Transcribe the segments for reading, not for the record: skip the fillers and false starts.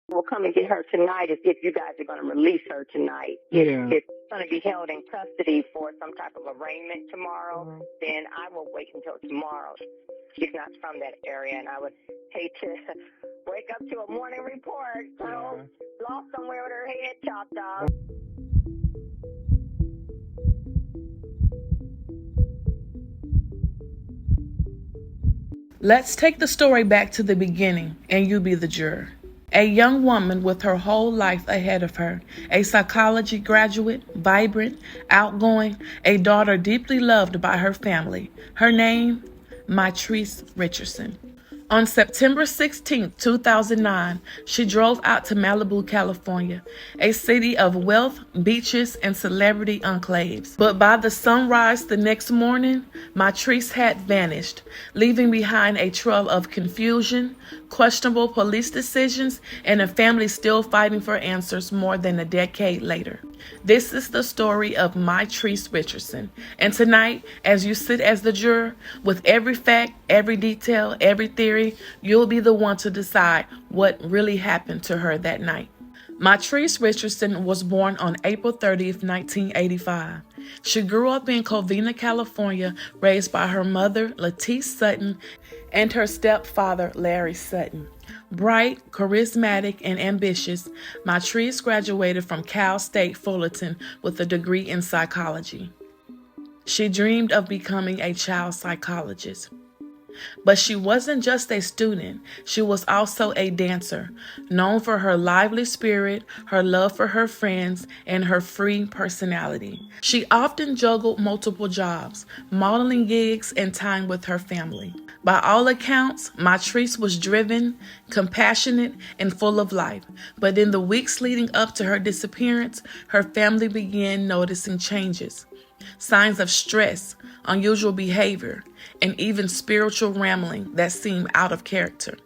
will come and get her tonight is if you guys are going to release her tonight. Yeah. If she's going to be held in custody for some type of arraignment tomorrow, then I will wait until tomorrow. She's not from that area, and I would hate to wake up to a morning report, lost somewhere with her head chopped off. Let's take the story back to the beginning, and you be the juror. A young woman with her whole life ahead of her, a psychology graduate, vibrant, outgoing, a daughter deeply loved by her family. Her name, Mitrice Richardson. On September 16, 2009, she drove out to Malibu, California, a city of wealth, beaches, and celebrity enclaves. But by the sunrise the next morning, Mitrice had vanished, leaving behind a trail of confusion, questionable police decisions, and a family still fighting for answers more than a decade later. This is the story of Mitrice Richardson. And tonight, as you sit as the juror, with every fact, every detail, every theory, you'll be the one to decide what really happened to her that night. Mitrice Richardson was born on April 30th, 1985. She grew up in Covina, California, raised by her mother, Lettice Sutton, and her stepfather, Larry Sutton. Bright, charismatic, and ambitious, Mitrice graduated from Cal State Fullerton with a degree in psychology. She dreamed of becoming a child psychologist. But she wasn't just a student, she was also a dancer, known for her lively spirit, her love for her friends, and her free personality. She often juggled multiple jobs, modeling gigs, and time with her family. By all accounts, Mitrice was driven, compassionate, and full of life. But in the weeks leading up to her disappearance, her family began noticing changes. Signs of stress, unusual behavior, and even spiritual rambling that seemed out of character.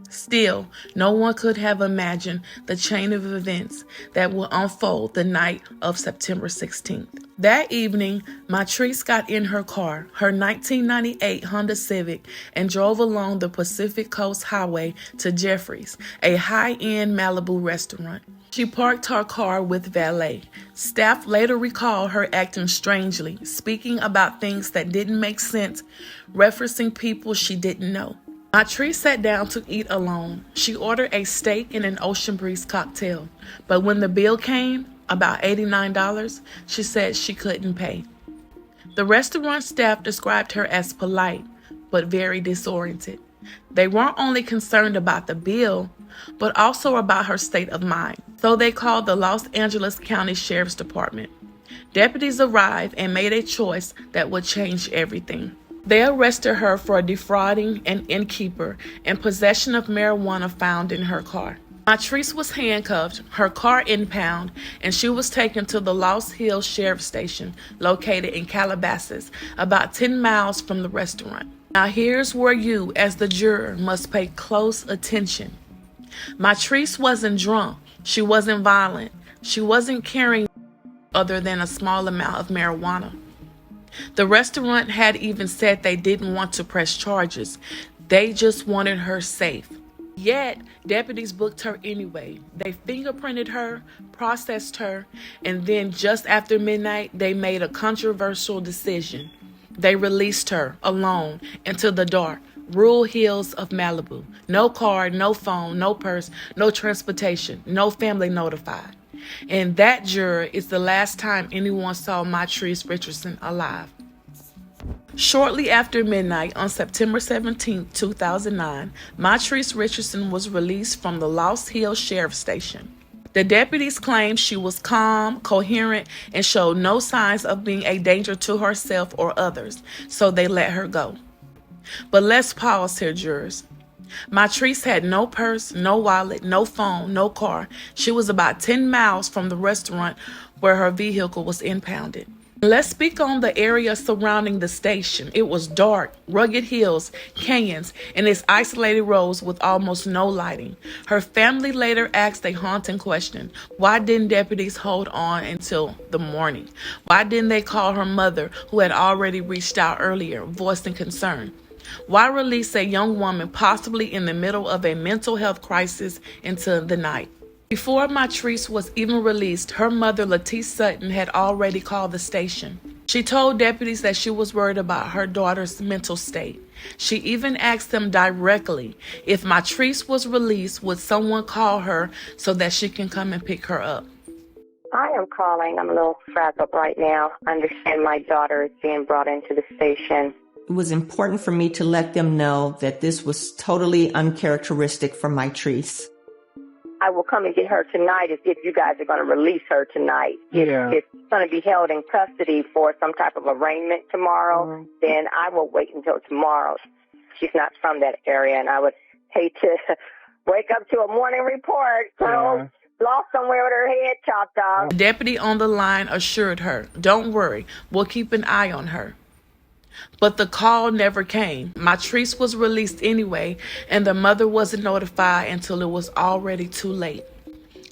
Still, no one could have imagined the chain of events that would unfold the night of September 16th. That evening, Mitrice got in her car, her 1998 Honda Civic, and drove along the Pacific Coast Highway to Jeffrey's, a high-end Malibu restaurant. She parked her car with valet. Staff later recalled her acting strangely, speaking about things that didn't make sense, referencing people she didn't know. Mitrice sat down to eat alone. She ordered a steak and an ocean breeze cocktail, but when the bill came, about $89, she said she couldn't pay. The restaurant staff described her as polite, but very disoriented. They weren't only concerned about the bill, but also about her state of mind. So they called the Los Angeles County Sheriff's Department. Deputies arrived and made a choice that would change everything. They arrested her for defrauding an innkeeper and possession of marijuana found in her car. Mitrice was handcuffed, her car impounded, and she was taken to the Lost Hills Sheriff Station, located in Calabasas, about 10 miles from the restaurant. Now here's where you, as the juror, must pay close attention. Mitrice wasn't drunk, she wasn't violent, she wasn't carrying other than a small amount of marijuana. The restaurant had even said they didn't want to press charges. They just wanted her safe. Yet, deputies booked her anyway. They fingerprinted her, processed her, and then just after midnight, they made a controversial decision. They released her alone into the dark, rural hills of Malibu. No car, no phone, no purse, no transportation, no family notified. And that juror is the last time anyone saw Mitrice Richardson alive. Shortly after midnight on September 17, 2009, Mitrice Richardson was released from the Lost Hills Sheriff Station. The deputies claimed she was calm, coherent, and showed no signs of being a danger to herself or others, so they let her go. But let's pause here, jurors. Mitrice had no purse, no wallet, no phone, no car. She was about 10 miles from the restaurant where her vehicle was impounded. Let's speak on the area surrounding the station. It was dark, rugged hills, canyons, and its isolated roads with almost no lighting. Her family later asked a haunting question. Why didn't deputies hold on until the morning? Why didn't they call her mother, who had already reached out earlier, voicing concern? Why release a young woman possibly in the middle of a mental health crisis into the night? Before Mitrice was even released, her mother, Mitrice Sutton, had already called the station. She told deputies that she was worried about her daughter's mental state. She even asked them directly if Mitrice was released, would someone call her so that she can come and pick her up. I am calling. I'm a little frazzled right now. I understand my daughter is being brought into the station. It was important for me to let them know that this was totally uncharacteristic for Mitrice. I will come and get her tonight if you guys are going to release her tonight. If she's going to be held in custody for some type of arraignment tomorrow, then I will wait until tomorrow. She's not from that area, and I would hate to wake up to a morning report. Girl lost somewhere with her head chopped off. The deputy on the line assured her, "Don't worry, we'll keep an eye on her." But the call never came. Mitrice was released anyway, and the mother wasn't notified until it was already too late.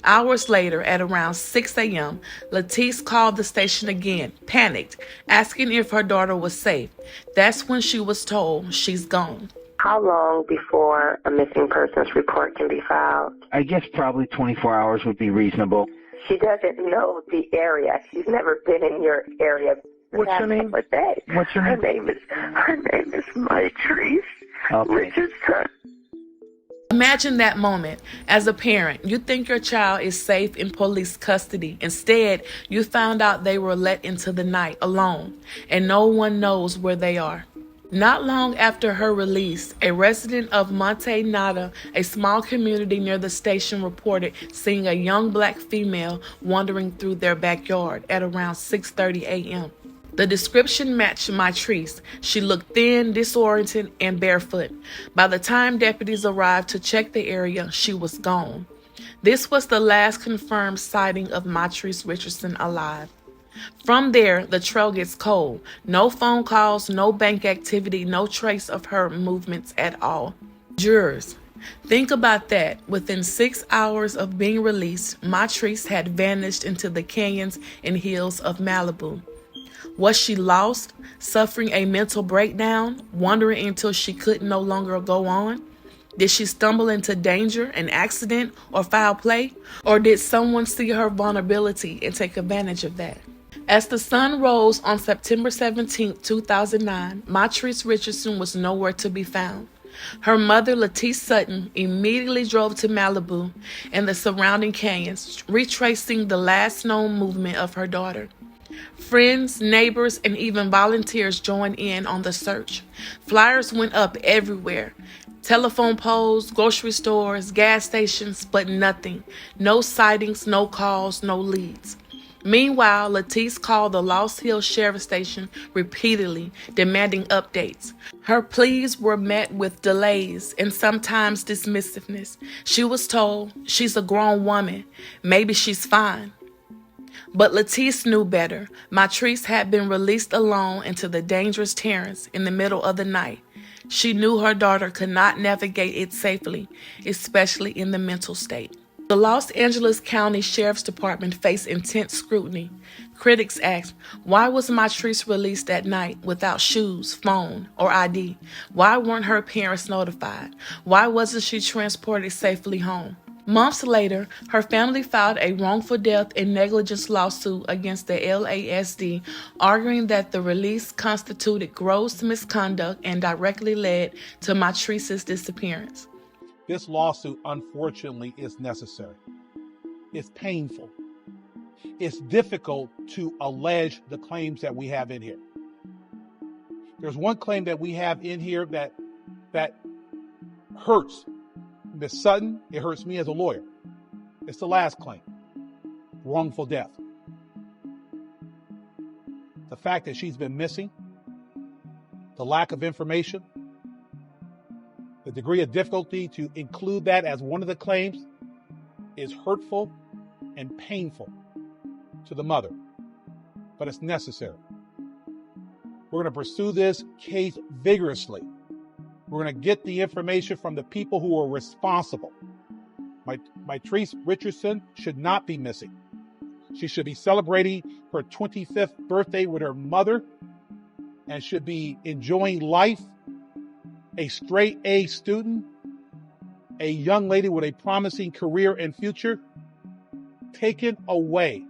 Hours later, at around 6 a.m., Mitrice called the station again, panicked, asking if her daughter was safe. That's when she was told she's gone. How long before a missing persons report can be filed? I guess probably 24 hours would be reasonable. She doesn't know the area. She's never been in your area. What's your name? What's your name? Her name is Mitrice Richardson. Imagine that moment. As a parent, you think your child is safe in police custody. Instead, you found out they were let into the night alone, and no one knows where they are. Not long after her release, a resident of Monte Nata, a small community near the station, reported seeing a young black female wandering through their backyard at around 6:30 a.m. The description matched Mitrice. She looked thin, disoriented, and barefoot. By the time deputies arrived to check the area, she was gone. This was the last confirmed sighting of Mitrice Richardson alive. From there, the trail gets cold. No phone calls, no bank activity, no trace of her movements at all. Jurors, think about that. Within 6 hours of being released, Mitrice had vanished into the canyons and hills of Malibu. Was she lost, suffering a mental breakdown, wandering until she could no longer go on? Did she stumble into danger, an accident, or foul play? Or did someone see her vulnerability and take advantage of that? As the sun rose on September 17, 2009, Mitrice Richardson was nowhere to be found. Her mother, Mitrice Sutton, immediately drove to Malibu and the surrounding canyons, retracing the last known movement of her daughter. Friends, neighbors, and even volunteers joined in on the search. Flyers went up everywhere. Telephone poles, grocery stores, gas stations, but nothing. No sightings, no calls, no leads. Meanwhile, Mitrice called the Lost Hills Sheriff Station repeatedly, demanding updates. Her pleas were met with delays and sometimes dismissiveness. She was told, "She's a grown woman. Maybe she's fine." But Mitrice knew better. Mitrice had been released alone into the dangerous terrace in the middle of the night. She knew her daughter could not navigate it safely, especially in the mental state. The Los Angeles County Sheriff's Department faced intense scrutiny. Critics asked, why was Mitrice released at night without shoes, phone, or ID? Why weren't her parents notified? Why wasn't she transported safely home? Months later, her family filed a wrongful death and negligence lawsuit against the LASD, arguing that the release constituted gross misconduct and directly led to Mitrice's disappearance. This lawsuit, unfortunately, is necessary. It's painful. It's difficult to allege the claims that we have in here. There's one claim that we have in here that hurts Ms. Sutton. It hurts me as a lawyer. It's the last claim, wrongful death. The fact that she's been missing, the lack of information, the degree of difficulty to include that as one of the claims is hurtful and painful to the mother, but it's necessary. We're going to pursue this case vigorously. We're going to get the information from the people who are responsible. Mitrice Richardson should not be missing. She should be celebrating her 25th birthday with her mother and should be enjoying life a straight A student, a young lady with a promising career and future, taken away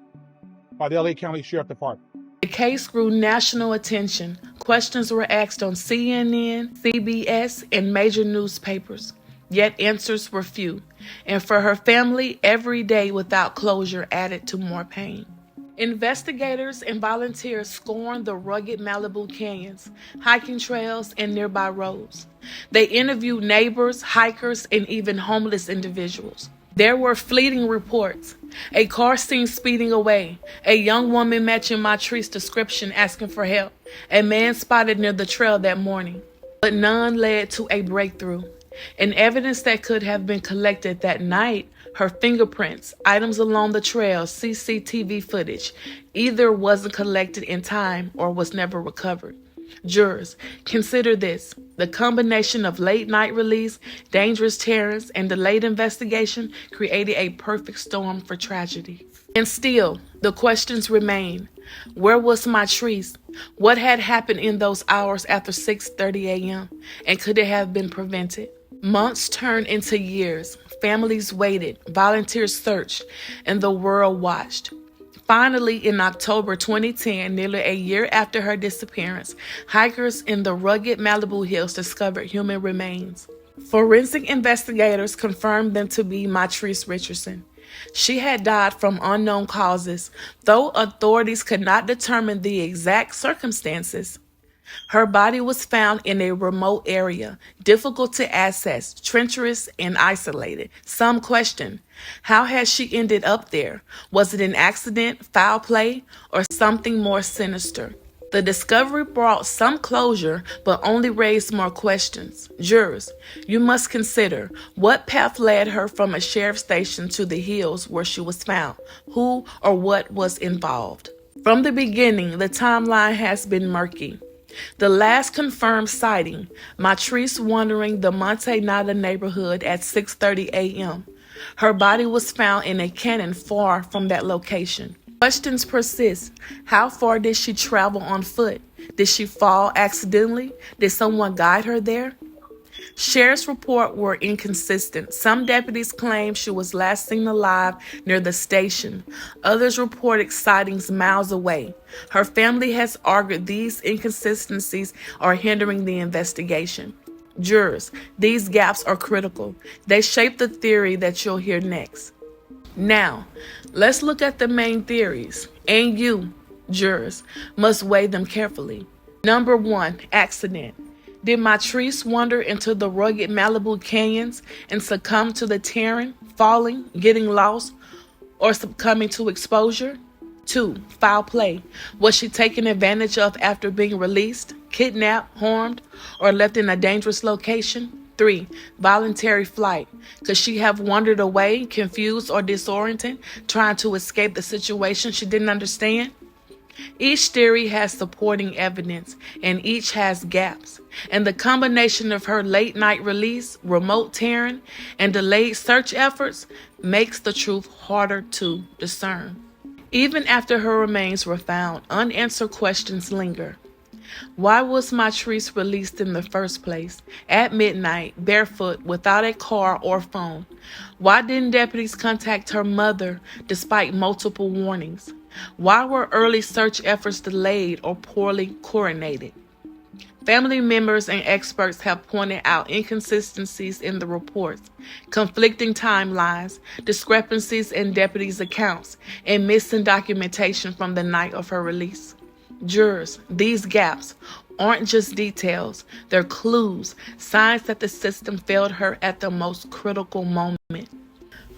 by the LA County Sheriff Department. The case grew national attention. Questions were asked on CNN, CBS, and major newspapers. Yet answers were few. And for her family, every day without closure added to more pain. Investigators and volunteers scorned the rugged Malibu canyons, hiking trails, and nearby roads. They interviewed neighbors, hikers, and even homeless individuals. There were fleeting reports. A car seen speeding away. A young woman matching Mitrice's description asking for help. A man spotted near the trail that morning. But none led to a breakthrough. And evidence that could have been collected that night, her fingerprints, items along the trail, CCTV footage, either wasn't collected in time or was never recovered. Jurors, consider this. The combination of late night release, dangerous terrors, and delayed investigation created a perfect storm for tragedy. And still, the questions remain. Where was Mitrice? What had happened in those hours after 6:30 a.m.? And could it have been prevented? Months turned into years. Families waited, volunteers searched, and the world watched. Finally, in October 2010, nearly a year after her disappearance, hikers in the rugged Malibu hills discovered human remains. Forensic investigators confirmed them to be Mitrice Richardson. She had died from unknown causes, though authorities could not determine the exact circumstances. Her body was found in a remote area, difficult to access, treacherous, and isolated. Some question, how has she ended up there? Was it an accident, foul play, or something more sinister? The discovery brought some closure, but only raised more questions. Jurors, you must consider what path led her from a sheriff's station to the hills where she was found. Who or what was involved? From the beginning, the timeline has been murky. The last confirmed sighting, Mitrice wandering the Monte Nada neighborhood at 6:30 a.m. Her body was found in a canyon far from that location. Questions persist. How far did she travel on foot? Did she fall accidentally? Did someone guide her there? Sheriff's reports were inconsistent. Some deputies claimed she was last seen alive near the station. Others reported sightings miles away. Her family has argued these inconsistencies are hindering the investigation. Jurors, these gaps are critical. They shape the theory that you'll hear next. Now, let's look at the main theories, and you, jurors, must weigh them carefully. Number 1, accident. Did Mitrice wander into the rugged Malibu canyons and succumb to the terrain, falling, getting lost, or succumbing to exposure? 2, foul play. Was she taken advantage of after being released, kidnapped, harmed, or left in a dangerous location? 3, voluntary flight. Could she have wandered away, confused or disoriented, trying to escape the situation she didn't understand? Each theory has supporting evidence, and each has gaps. And the combination of her late-night release, remote terrain, and delayed search efforts makes the truth harder to discern. Even after her remains were found, unanswered questions linger. Why was Mitrice released in the first place, at midnight, barefoot, without a car or phone? Why didn't deputies contact her mother despite multiple warnings? Why were early search efforts delayed or poorly coordinated? Family members and experts have pointed out inconsistencies in the reports, conflicting timelines, discrepancies in deputies' accounts, and missing documentation from the night of her release. Jurors, these gaps aren't just details, they're clues, signs that the system failed her at the most critical moment.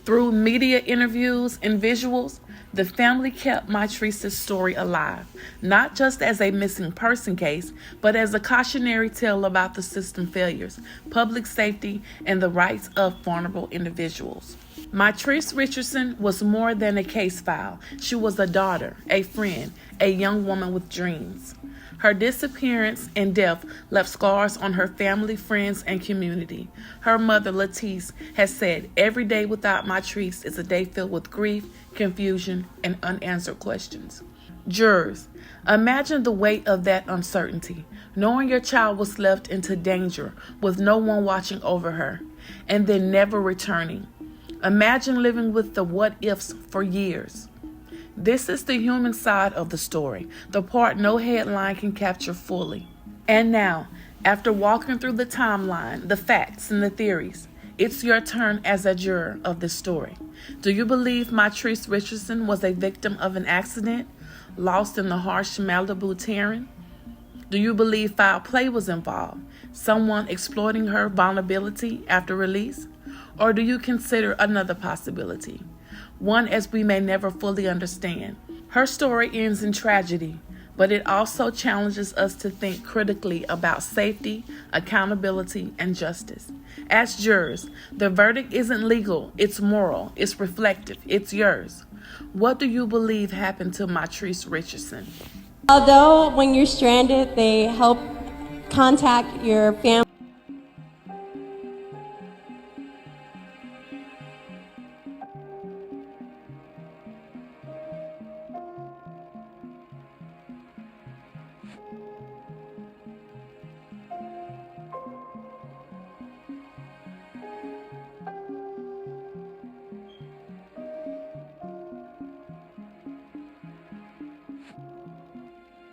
Through media interviews and visuals, the family kept Mitrice's story alive, not just as a missing person case, but as a cautionary tale about the system failures, public safety, and the rights of vulnerable individuals. Mitrice Richardson was more than a case file. She was a daughter, a friend, a young woman with dreams. Her disappearance and death left scars on her family, friends, and community. Her mother, Latice, has said, "Every day without Mitrice is a day filled with grief, confusion, and unanswered questions." Jurors, imagine the weight of that uncertainty, knowing your child was left into danger with no one watching over her, and then never returning. Imagine living with the what-ifs for years. This is the human side of the story, the part no headline can capture fully. And now, after walking through the timeline, the facts, and the theories, it's your turn as a juror of this story. Do you believe Mitrice Richardson was a victim of an accident, lost in the harsh Malibu terrain? Do you believe foul play was involved, someone exploiting her vulnerability after release? Or do you consider another possibility, one as we may never fully understand? Her story ends in tragedy, but it also challenges us to think critically about safety, accountability, and justice. As jurors, the verdict isn't legal, it's moral, it's reflective, it's yours. What do you believe happened to Mitrice Richardson? Although when you're stranded, they help contact your family.